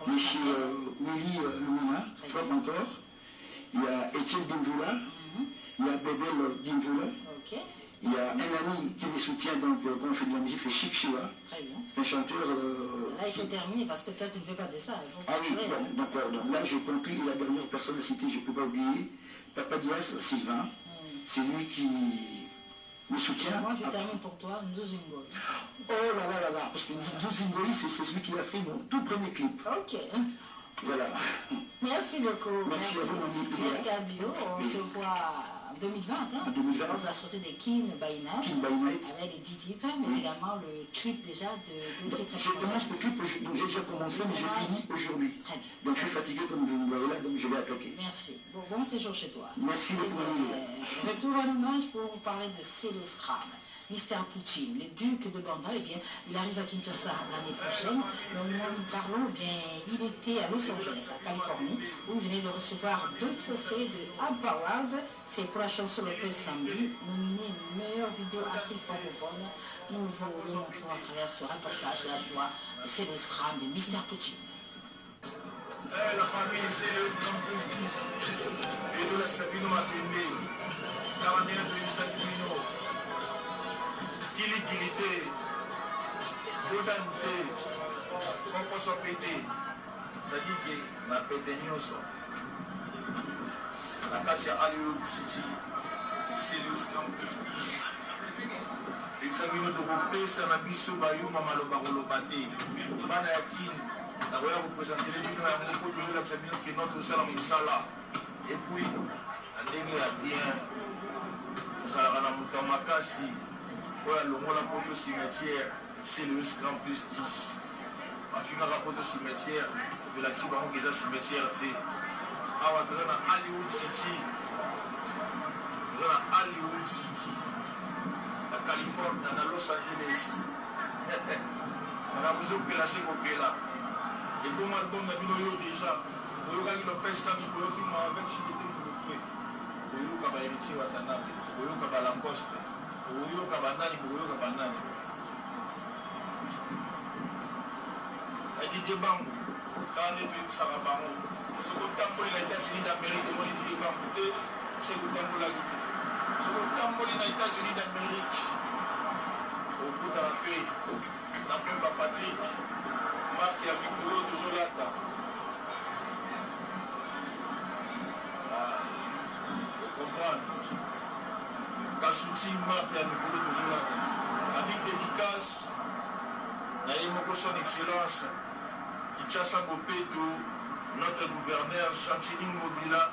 Monsieur Willy Lumina, frappe encore. Il y a Étienne Dimvoula, il y a Bébel Dimvoula. Il y a un ami qui me soutient, donc quand je fais de la musique, c'est Chic Shiva. C'est un chanteur. Là, il faut terminer parce que toi, tu ne fais pas de ça. Ah oui, bon, d'accord. Donc là, je conclue. La dernière personne à citer, je ne peux pas oublier, Papa Diaz, Sylvain. C'est lui qui me soutient. Moi, je termine pour toi, Nzuzingoli. Oh là là là là, parce que Nzuzingoli, c'est celui qui a fait mon tout premier clip. Ok. Voilà. Merci beaucoup. Merci à vous, mamie. Merci à Bio. On se voit en 2020. En 2020. On va sortir des King by Night. Avec les 10 titres, mais également le clip déjà de titres. Je commence le clip, donc j'ai déjà commencé, mais j'ai fini aujourd'hui. Donc je suis fatigué comme vous me voyez là, donc je vais attaquer. Merci. Bon séjour chez toi. Merci beaucoup. Retour en image pour vous parler de Celostram. Mr. Poutine, le duc de Banda, eh bien, il arrive à Kinshasa l'année prochaine. Donc, nous parlons, eh bien, il était à Los Angeles, à Californie, où il venait de recevoir 2 trophées de ABBA Award. C'est pour la chanson Lopez Sambi, nominée meilleure vidéo Afrique francophone. Nous vous le montrons à travers ce reportage La joie de Celostram de Mr. Poutine. La famille Celostram plus 10. Et nous, la Sabino Mapembe, 41 de Sabino. Kilikilité, Bodanité, Konkoso pété, ça dit que ma pété nyonso. La place à Hollywood City, Celostram plus 10. Examino de Bopesa na biso bayuma maloba kolobate. Bana ya kin, na koya représenter les bino ya moko de la Sabino qui notre salam musala. Et puis, ndenge ya bien. Musala kana mukamakasi. Voilà, le mot la poto cimetière, c'est le Grand plus 10. Ma fille m'a rapporté au cimetière, de l'accident qui est un cimetière, c'est à Hollywood City. Dans Hollywood City. La Californie, dans Los Angeles. On a besoin de placer au pays là. Et pour moi, on a vu déjà. On a vu le père Sami, on a vu avec Chilité pour le prix. On a vu héritier Watanabe, on a vu Lacoste. Oyoka banani boyoka banani Adidie bango quand on est ça va bango ce que tamboli na États-Unis d'Amérique on dit bango te c'est que tambola gite ce que tamboli na États-Unis d'Amérique au bout de la paix na pemba Patrick Marc ya mikolo tozolata vous comprendre Kasuti Martin Mikolo toujours avec dédicace Naïmoko son excellence Kinshasa Bopeto notre gouverneur Chantiling Mobila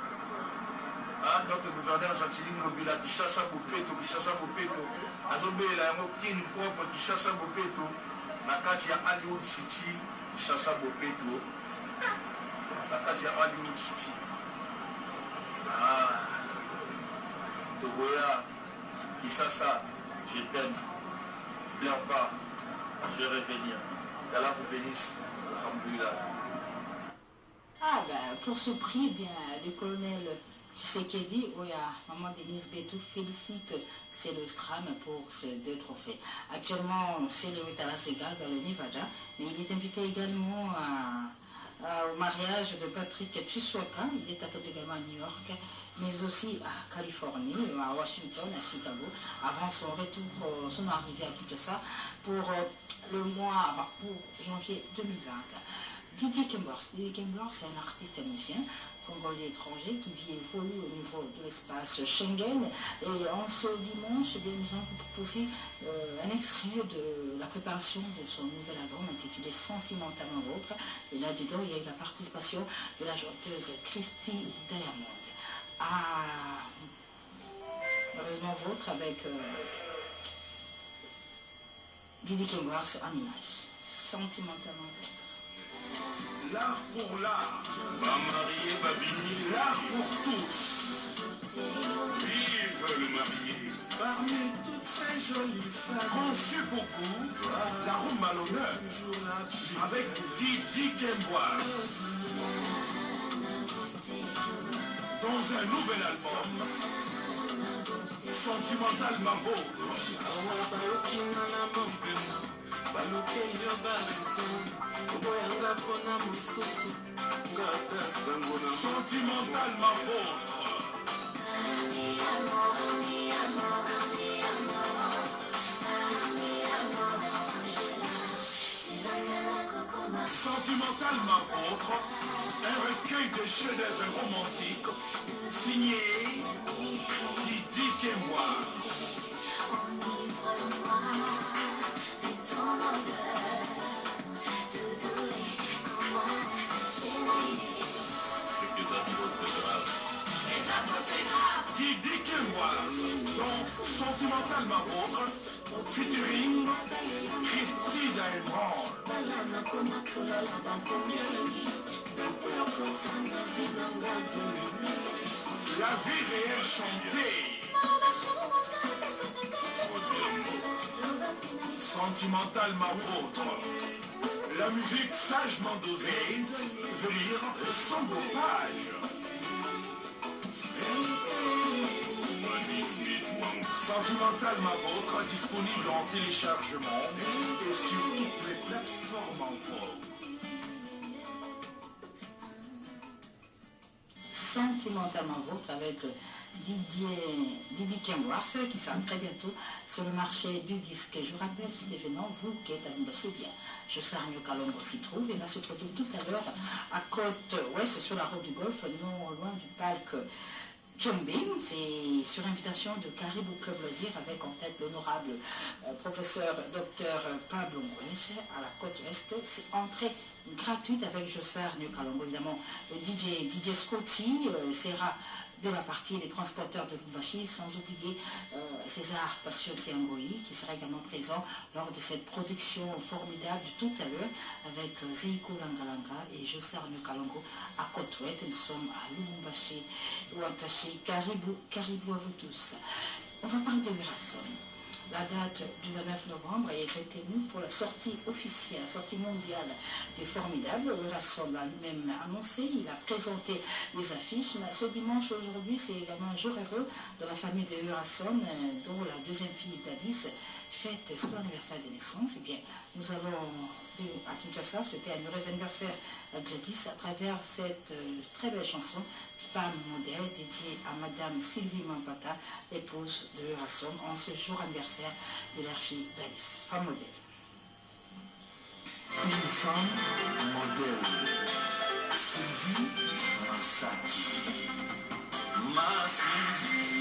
notre gouverneur Chantiling Mobila Kinshasa Bopeto azobela yango kin propre Kinshasa Bopeto na kati ya Hollywood City Kinshasa Bopeto na kati ya Hollywood City Togoya Kisasa, je t'aime. Pleure pas, je vais revenir. Qu'Allah vous bénisse. Alhamdulillah. Pour ce prix, bien, le colonel Tshisekedi, maman Denise Betou félicite Celostram pour ces 2 trophées. Actuellement, c'est le à Las Vegas dans le Nevada, mais il est invité également au mariage de Patrick Tshwaka. Il est attendu également à New York, mais aussi à Californie, à Washington, à Chicago, avant son retour, son arrivée à Kinshasa pour le mois, pour janvier 2020. Didier Kembors, c'est un artiste et musicien. congolais étrangers qui évoluent au niveau de l'espace Schengen. Et en ce dimanche, nous allons vous proposer un extrait de la préparation de son nouvel album intitulé Sentimentalement Vôtre. Et là-dedans, il y a eu la participation de la chanteuse Christy Diamond. Malheureusement Vôtre avec Didi Kengwars en image. Sentimentalement Vôtre. L'art pour l'art, va marier Babini, l'art pour tous. Vive le marié. Parmi toutes ces jolies femmes, conçu pour vous, la roue à l'honneur, avec Didi Kengwars. Dans un nouvel album, Sentimentalement Vôtre. Sentimentalement Vôtre. Sentimentalement Vôtre, un recueil de chefs-d'œuvre romantiques signé Didi Kengwars. Didi Kengwars, donc Sentimentalement Vôtre, featuring Christy Diamond. La vie réelle chantée. Sentimentalement Vôtre. La musique sagement dosée veut lire sans dopage. Sentimentalement Vôtre, disponible en téléchargement et sur toutes les plateformes en vogue. Sentimentalement Vôtre avec Didi Kengwars qui sera très bientôt sur le marché du disque. Je vous rappelle cet événement, vous qui êtes à Lumbashi, bien, Jossard New Kalongo s'y trouve et va se trouver tout à l'heure à côte ouest sur la route du Golfe, non loin du parc Tchombing. C'est sur invitation de Caribou Club Loisir avec en tête l'honorable professeur Dr Pablo Ngoueche à la côte ouest. C'est entrée gratuite avec Jossard New Kalongo, évidemment le DJ Scotty sera de la partie des transporteurs de Lumbashi, sans oublier César Passion-Tiangoï, qui sera également présent lors de cette production formidable de tout à l'heure avec Zeiko Langalanga et Jossard New Kalongo à Côte-Ouest. Nous sommes à Lumbashi, Ouantashi, Caribou à vous tous. On va parler de Urasson. La date du 29 novembre a été tenue pour la sortie officielle, la sortie mondiale du formidable. Urasson l'a lui-même annoncé, il a présenté les affiches. Mais ce dimanche aujourd'hui, c'est également un jour heureux dans la famille de Urasson, dont la deuxième fille Gladys fête son anniversaire de naissance. Eh bien, nous allons à Kinshasa souhaiter un heureux anniversaire à Gladys à travers cette très belle chanson Femme modèle dédiée à Madame Sylvie Mampata, épouse de Urasson, en ce jour anniversaire de leur fille Gladys. Femme modèle. Une femme modèle, Sylvie Massati. Ma Sylvie.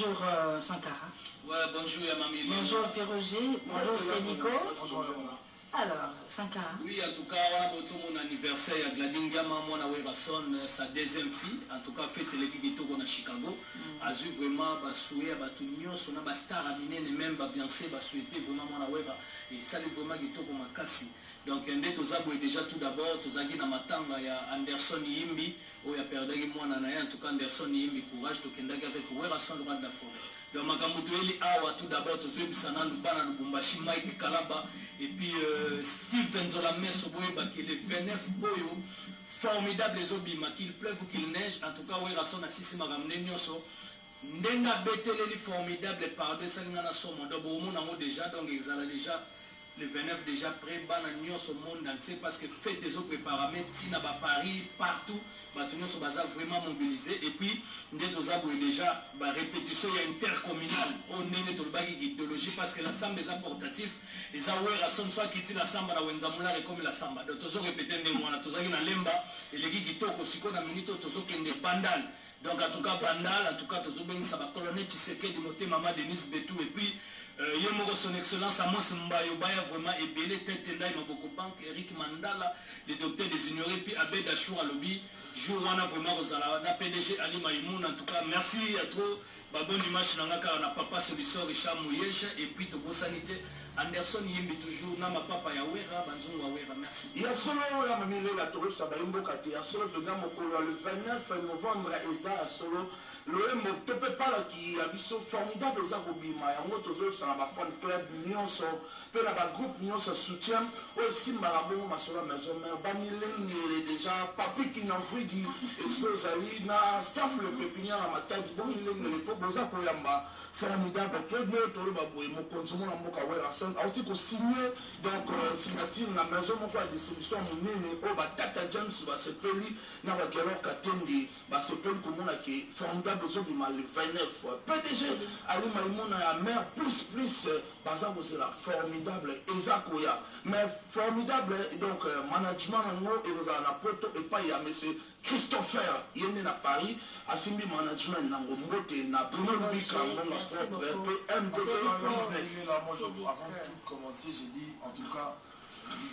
Bonjour Sankara. Ouais, bonjour Yamami. Bonjour Pierre-Roger. Bonjour c'est Nico. Alors, Sankara. Oui, en tout cas, on a mon anniversaire à Gladys Ngama, mon Awebason, sa deuxième fille. En tout cas, fête les Gito à Chicago. A vu vraiment, souhaiter à tout le monde, son star à miner, même bien sûr, souhaiter vraiment mon Aweba. Et ça, c'est vraiment Gito comme un cassi. Donc, un des Tozabo est déjà tout d'abord, Tozagi Namatanga, il y a Anderson Yimbi, où il y a perdu moi, en tout cas, Anderson Yimbi, courage, Tokendaga avec Werason, le roi de la forêt. Donc, Makamutueli Awa, tout d'abord, Tozobi Sanan, Lubana, Lubumbashi, Mike Kalaba, et puis Steve Nzolame Soboeba, qui est le 29 Boyo, formidable les Obima, qu'il pleuve ou qu'il neige, en tout cas, Werason, Assisi Magamne Nyoso, Ndenga Beteleli, formidable, pardon, Salingana Somo, donc, au monde déjà, donc, ils ont déjà. Le 29 déjà prêt, bananion au monde entier parce que faites des autres paramètres, Tina Paris, partout, Batunion sont vraiment mobilisés. Et puis, nous avons déjà la répétition intercommunale, on est dans l'idéologie parce que l'ensemble des portatifs, les aware à son soit qui tient la samba, la wenzamula et comme la samba. Donc, tous répéter des mots, tous na lemba, et les guides qui toquent aussi, qu'on a minute, tous qui sont bandal. Donc, en tout cas, bandal, en tout cas, tous bien ça va colonner Tshisekedi, Moté, Mama, Denise Betou, et puis, Yemoko son excellence Amos Mbayo Baya vraiment ébélé tête Ndai Maboko Bank Eric Mandala le docteur des ignorés puis Abed Achour à lobby jour wana vraiment Rosala na PDG Ali Maïmoun en tout cas merci à trop babon dimanche nangaka na papa solution Richard Mouyege et puis Togo sanité Anderson Yimbi toujours na ma papa ya Wera Banzungu Wera merci ya solo ya mamile la Togo ça ba imboka te ya solo de mokolo le 29 novembre eza solo le motope pala qui a biso formidable za kobima yango tozo ça ba fan club nyonso pe na ba groupe nyonso soutien aussi marabongo masolo maison mère bamilengele déjà papi qui n'envoie espozali na staff le pépinière na matadi bon milengele po boza ko yamba formidable club no tolo ba boye mo konsumo na mboka wera son auti ko signer donc signature na maison moko ya distribution monene o ba tata James ba sepeli na ba kero katendi ba sepeli ko mona ki formidable besoin du mal 29 PDG Ali Maïmouna ya mère plus baza c'est la formidable Ezakoya mais formidable donc management ngo et vous en apporte et pas ya monsieur Christopher yene na Paris asimbi management nango mbote na Bruno Bika na propre business. Avant de commencer j'ai dit en tout cas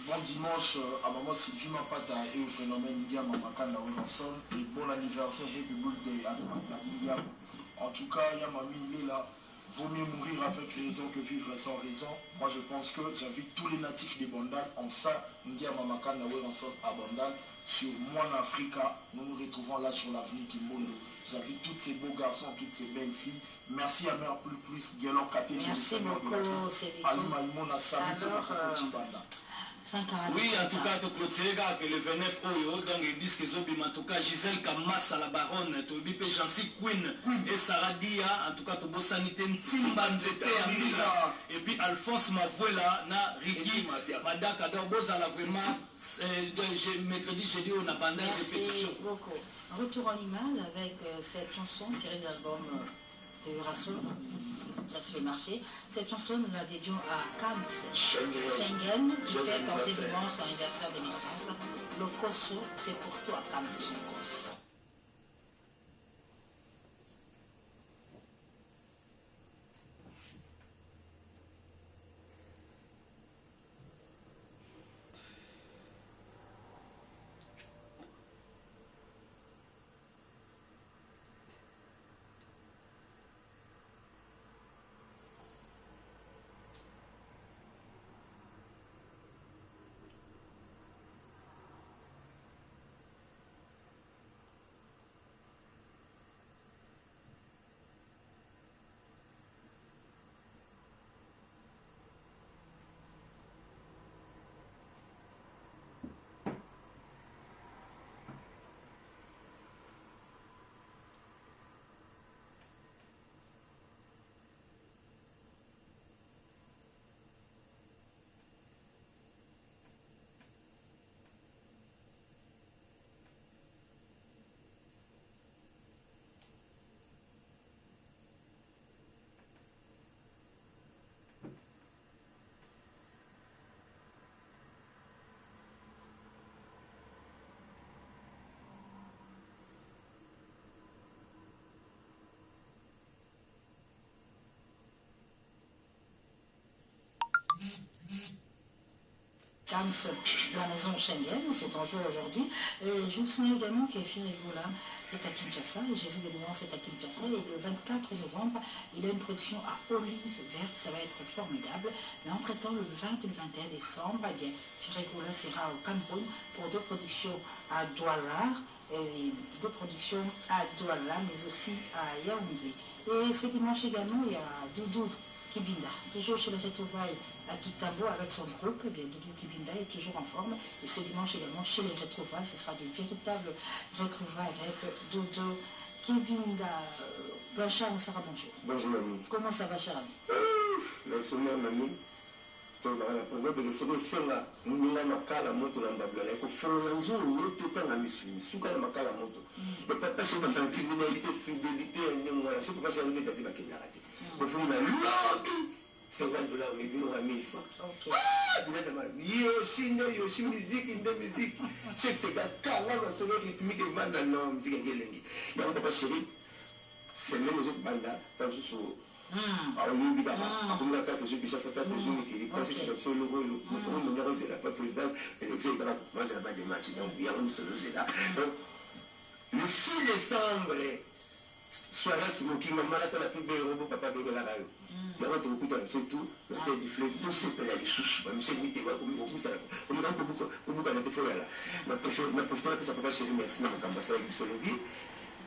bon dimanche à maman Sylvie Mapata et au phénomène India Mamakanda Wilson et bon anniversaire République de India. En tout cas, Yamami il est là. Vaut mieux mourir avec raison que vivre sans raison. Moi je pense que j'invite tous les natifs des Bandal en ça, India Mamakanda Wilson à Bandal sur Moine Africa. Nous nous retrouvons là sur l'avenue Kimbondo. J'invite tous ces beaux garçons, toutes ces belles filles. Merci à Mère Plus, Guélon Katé. Merci beaucoup, oui, en tout cas, que le 29 Oyo, donc ils disent qu'ils ont en tout cas Gisèle Kamassa, la baronne, Tobipe Jancy Queen et Sarah Dia, en tout cas Tobo Sanité Ntimba Nzete Amila, et puis Alphonse Mavouela, na Ricky, Madaka, donc Bozala vraiment, mercredi, jeudi, on a bandé répétition. Merci beaucoup. Retour en image avec cette chanson tirée de l'album de Rasson. Ça sur le marché. Cette chanson, nous la dédions à Kams Schengen, qui fête en ce dimanche son anniversaire de naissance. Le Koso, c'est pour toi, Kams Schengen. CAMS de la maison Schengen, c'est en jeu aujourd'hui. Je vous signale également que Firigola est à Kinshasa, le Jésus de Lyon est à Kinshasa, et le 24 novembre, il a une production à Olive Verte, ça va être formidable. Mais entre-temps, le 20 et le 21 décembre, eh bien, Firigola sera au Cameroun pour 2 productions à Douala, et 2 productions à Douala, mais aussi à Yaoundé. Et ce dimanche également, il y a Doudou Kibinda, toujours chez les Retrouvailles à Kitambo avec son groupe. Eh bien, Doudou Kibinda est toujours en forme. Et ce dimanche également, chez les Retrouvailles, ce sera de véritables retrouvailles avec Doudou Kibinda. Blanchard, Sarah, bonjour. Bonjour, mamie. Comment ça va, cher ami? La semaine, mamie. Sokosenga ninga makala moto na mbabla ko fona nzuru wote tanga misuni suka na makala moto le papa c'est dans une fidélité ngwana c'est pourquoi j'ai envie d'aller à Kenarati ko fona lobby $50 mais bino à 1000 francs OK yo musique inde musique c'est que c'est kala na solo rythmique et manda no musique ngelengi ya papa chéri c'est même les autres bandas tant sur aoyebi kaka akomi kaka toujours bishasa kaka toujours mikili kasi sélection eloko oyo moto oyo monyaka ozela pa présidence élection ekaka bazela ba dematch donc yango nyonso tozozela donc le 6 décembre soirée simokinga malata na pibe robo papa belelaka yo yango tokokutana surtout na tête du fleuve tosepela lisusu bamichel miteba komikobusana komika kobukana te foyala na profite napesa papa chéri merci na makambo asalaki biso lobi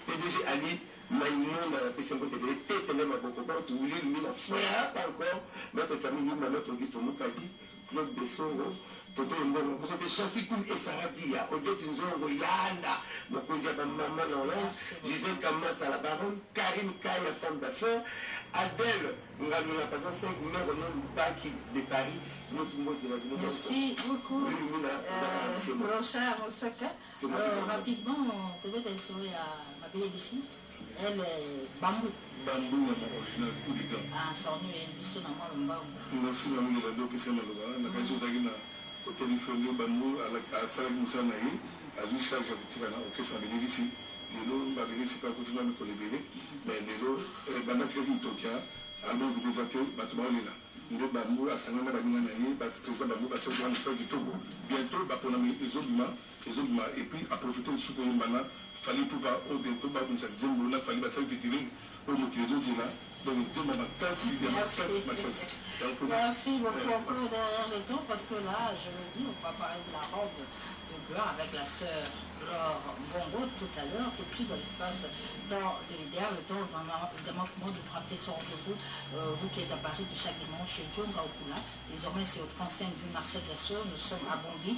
PDG Ali Maïmon dans la PCM côté de tête même à beaucoup pas tout lui lui la frère pas encore notre Camille ma notre Auguste Mukadi Claude Bessongo toto mbongo vous êtes chansi comme Esaradia au deux nzongo yanda mokozi ya maman Hollande Gisèle Kamasa la baronne Karine Kaya femme d'affaires Adèle Ngalula pendant 5 numéros au nom du Baki de Paris notre mot de la vie. Merci beaucoup Blanchard Moussaka. Rapidement on devait aller sur ma belle d'ici. Elle est bambou. Bambou, original coup de gants. Ah, ça on est une biche dans le bambou. Merci, maman, nous avons fait ça. Nous avons fait au téléphone, bambou, à Salah Moussa Naï, à lui charge de Tirana, au Kessan Bénédici. Nous avons fait pas continuer à nous coller, mais nous avons fait Tokia, à l'eau de désaté, Batouba Lila. Nous avons bambou, à Sanana Banina Naï, président bambou, à Salah Moussa du Togo. Bientôt, pour les Zobima, et puis à profiter de ce qu'on a. Fallait pour pas au bientôt pas comme ça Zembo là fallait pas ça vitrine au motivé zina donc Zembo ma tasse il y a ma tasse merci beaucoup encore derrière le temps parce que là je le dis on va parler de la robe de blanc avec la sœur Laure Bongo tout à l'heure tout de suite dans l'espace dans de l'idéal le temps évidemment pour moi de frapper son rendez-vous vous qui êtes à Paris de chaque dimanche chez John Gaokula désormais c'est au 35 rue Marcel Gassot nous sommes à Bondy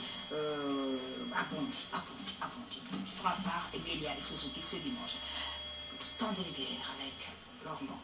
Frafar et Bélia et Suzuki ce dimanche. Temps de l'idéal avec Laure Bongo.